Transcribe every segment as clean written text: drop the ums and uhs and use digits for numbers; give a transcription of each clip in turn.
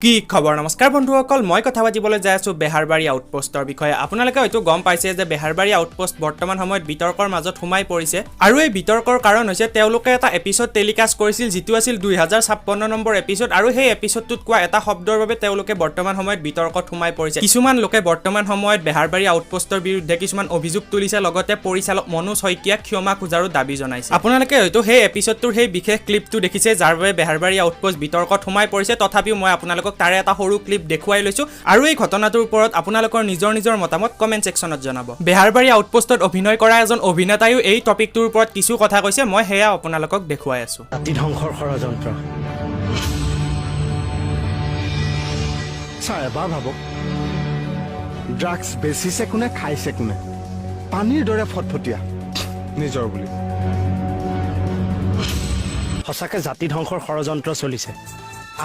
কি খবৰ নমস্কাৰ বন্ধুসকল মই কথা পাতিবলৈ যাই আছো বেহাৰবাৰী আউটপোষ্টৰ বিষয়ে আপোনালোকে হয়তো গম পাইছে যে বেহাৰবাৰী আউটপোষ্ট বৰ্তমান সময়ত বিতৰ্কৰ মাজত সোমাই পৰিছে আৰু এই বিতৰ্কৰ কাৰণ হৈছে তেওঁলোকে এটা এপিসোড টেলিকাষ্ট কৰিছিল যিটো আছিল 2056 নম্বৰ এপিসোড আৰু সেই এপিসোডটোত কোৱা এটা শব্দৰ বাবে তেওঁলোকে বৰ্তমান সময়ত বিতৰ্কত সোমাই পৰিছে কিছুমান লোকে বৰ্তমান সময়ত বেহাৰবাৰী আউটপোষ্টৰ বিৰুদ্ধে কিছুমান অভিযোগ তুলিছে লগতে পৰিচালক মনোজ শইকীয়াক ক্ষমা খোজাৰো দাবী জনাইছে আপোনালোকে হয়তো সেই এপিসোডটোৰ সেই বিশেষ ক্লিপটো দেখিছে যাৰ বাবে বেহাৰবাৰী আউটপোষ্ট বিতৰ্কত সোমাই পৰিছে তথাপিও মই আপোনালোকক তাৰে এটা সৰু ক্লিপ দেখুৱাই লৈছো আৰু এই ঘটনাটোৰ ওপৰত আপোনালোকৰ নিজৰ মতামত কমেন্ট সেকশনত জনাব বেহাৰবাৰী আউটপোষ্টত অভিনয় কৰা এজন অভিনেতায়ো এই টপিকটোৰ ওপৰত কিছু কথা কৈছে মই হেয়া আপোনালোকক দেখুৱাই আছো জাতি ধ্বংসৰ ষড়যন্ত্ৰ ছাৰ এবাৰ ভাবক ড্ৰাগছ বেচিছে কোনে খাইছে কোনে পানীৰ দৰে ফটফটীয়া নিজৰ বুলি সঁচাকৈ জাতি ধ্বংসৰ ষড়যন্ত্ৰ চলিছে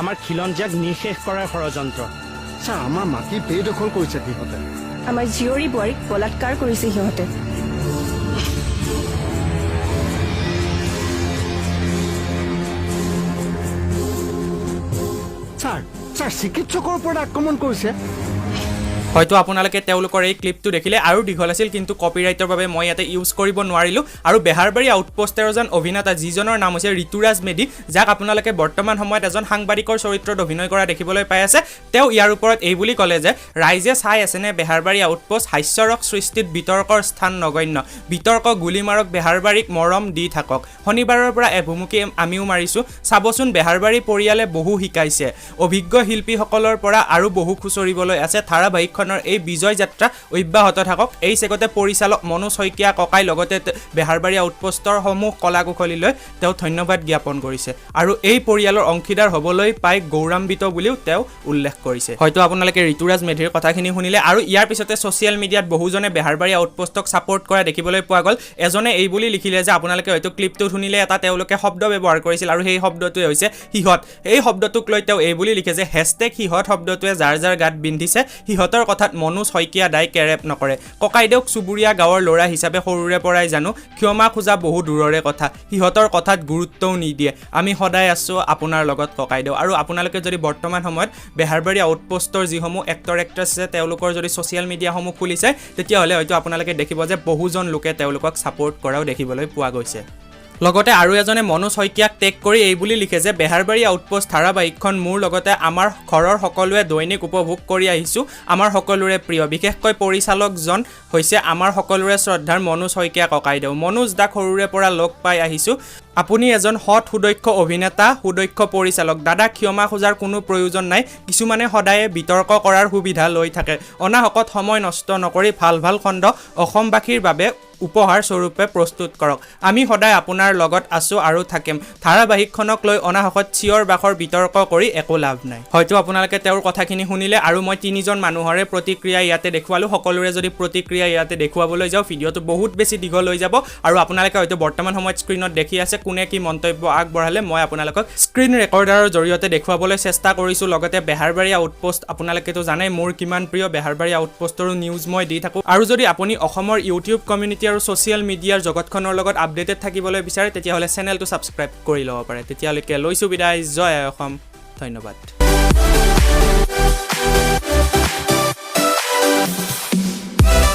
আমাৰ খিলঞ্জীয়াক নিঃশেষ কৰাৰ ষড়যন্ত্ৰ ছাৰ আমাৰ মাটি বেদখল কৰিছে সিহঁতে আমাৰ জীয়ৰী বোৱাৰীক বলাৎকাৰ কৰিছে সিহঁতে ছাৰ চিকিৎসকৰ ওপৰত আক্ৰমণ কৰিছে হয়তো আপোনালোকে তেওঁলোকৰ এই ক্লিপটো দেখিলে আৰু দীঘল আছিল কিন্তু কপিৰাইটৰ বাবে মই ইয়াতে ইউজ কৰিব নোৱাৰিলো আৰু বেহাৰবাৰী আউটপোষ্টৰ এজন অভিনেতা যিজনৰ নাম হৈছে ঋতুৰাজ মেধি যাক আপোনালোকে বৰ্তমান সময়ত এজন সাংবাদিকৰ চৰিত্ৰত অভিনয় কৰা দেখিবলৈ পাই আছে তেওঁ ইয়াৰ ওপৰত এই বুলি ক'লে যে ৰাইজে চাই আছেনে বেহাৰবাৰী আউটপোষ্ট হাস্যৰক সৃষ্টিত বিতৰ্কৰ স্থান নগণ্য বিতৰ্ক গুলি মাৰক বেহাৰবাৰীক মৰম দি থাকক শনিবাৰৰ পৰা এভুমুকি আমিও মাৰিছো চাবচোন বেহাৰবাৰী পৰিয়ালে বহু শিকাইছে অভিজ্ঞ শিল্পীসকলৰ পৰা আৰু বহু খুচৰিবলৈ আছে ধাৰাবাহিক এই বিজয় যাত্ৰা অব্যাহত থাকক এই চেগতে পৰিচালক মনোজ শইকীয়া ককাই লগতে বেহাৰবাৰী আউটপোষ্টৰ সমূহ কলাকুশলীলৈ তেওঁ ধন্যবাদ জ্ঞাপন কৰিছে আৰু এই পৰিয়ালৰ অংশীদাৰ হ'বলৈ পাই গৌৰৱান্বিত বুলিও তেওঁ উল্লেখ কৰিছে হয়তো আপোনালোকে ঋতুৰাজ মেধিৰ কথাখিনি শুনিলে আৰু ইয়াৰ পিছতে ছ'চিয়েল মিডিয়াত বহুজনে বেহাৰবাৰী আউটপোষ্টক ছাপোৰ্ট কৰা দেখিবলৈ পোৱা গ'ল এজনে এই বুলি লিখিলে যে আপোনালোকে হয়তো ক্লিপটো শুনিলে এটা তেওঁলোকে শব্দ ব্যৱহাৰ কৰিছিল আৰু সেই শব্দটোৱে হৈছে সিহঁত এই শব্দটোক লৈ তেওঁ এই বুলি লিখে যে #সিহঁত শব্দটোৱে যাৰ যাৰ গাত বিন্ধিছে সিহঁতৰ কথাত মনোজ শইকীয়া দাই কেৰেপ নকৰে ককাইদেউক চুবুৰীয়া গাঁৱৰ ল'ৰা হিচাপে সৰুৰে পৰাই জানো ক্ষমা খোজা বহু দূৰৰে কথা সিহঁতৰ কথাত গুৰুত্বও নিদিয়ে আমি সদায় আছো আপোনাৰ লগত ককাইদেউ আৰু আপোনালোকে যদি বৰ্তমান সময়ত বেহাৰবাৰী আউটপোষ্টৰ যিসমূহ এক্টৰ এক্ট্ৰেছ আছে তেওঁলোকৰ যদি ছ'চিয়েল মিডিয়াসমূহ খুলিছে তেতিয়াহ'লে হয়তো আপোনালোকে দেখিব যে বহুজন লোকে তেওঁলোকক ছাপোৰ্ট কৰাও দেখিবলৈ পোৱা গৈছে লগতে আৰু এজনে মনোজ শইকীয়াক টেগ কৰি এই বুলি লিখে যে বেহাৰবাৰী আউটপোষ্ট ধাৰাবাহিকখন মোৰ লগতে আমাৰ ঘৰৰ সকলোৱে দৈনিক উপভোগ কৰি আহিছোঁ আমাৰ সকলোৰে প্ৰিয় বিশেষকৈ পৰিচালকজন হৈছে আমাৰ সকলোৰে শ্ৰদ্ধাৰ মনোজ শইকীয়া ককাইদেউ মনোজ দাক সৰুৰে পৰা লগ পাই আহিছোঁ আপুনি এজন সৎ সুদক্ষ অভিনেতা সুদক্ষ পৰিচালক দাদা ক্ষমা খোজাৰ কোনো প্ৰয়োজন নাই কিছুমানে সদায়ে বিতৰ্ক কৰাৰ সুবিধা লৈ থাকে অনাহকত সময় নষ্ট নকৰি ভাল খণ্ড অসমবাসীৰ বাবে উপহাৰ স্বৰূপে প্ৰস্তুত কৰক আমি সদায় আপোনাৰ লগত আছো আৰু থাকিম ধাৰাবাহিকখনক লৈ অনাহকত চিঞৰ বাখৰ বিতৰ্ক কৰি একো লাভ নাই হয়তো আপোনালোকে তেওঁৰ কথাখিনি শুনিলে আৰু মই তিনিজন মানুহৰে প্ৰতিক্ৰিয়া ইয়াতে দেখুৱালো সকলোৰে যদি প্ৰতিক্ৰিয়া ইয়াতে দেখুৱাবলৈ যাওঁ ভিডিঅ'টো বহুত বেছি দীঘল হৈ যাব আৰু আপোনালোকে হয়তো বৰ্তমান সময়ত স্ক্ৰীনত দেখি আছে কোনে কি মন্তব্য আগবঢ়ালে মই আপোনালোকক স্ক্ৰীন ৰেকৰ্ডাৰৰ জৰিয়তে দেখুৱাবলৈ চেষ্টা কৰিছোঁ লগতে বেহাৰবাৰী আউটপোষ্ট আপোনালোকেতো জানে মোৰ কিমান প্ৰিয় বেহাৰবাৰী আউটপোষ্টৰো নিউজ মই দি থাকোঁ আৰু যদি আপুনি অসমৰ ইউটিউব কমিউনিটি আৰু ছ'চিয়েল মিডিয়াৰ জগতখনৰ লগত আপডেটেড থাকিবলৈ বিচাৰে তেতিয়াহ'লে চেনেলটো ছাবস্ক্ৰাইব কৰি ল'ব পাৰে তেতিয়ালৈকে লৈছোঁ বিদায় জয় অসম ধন্যবাদ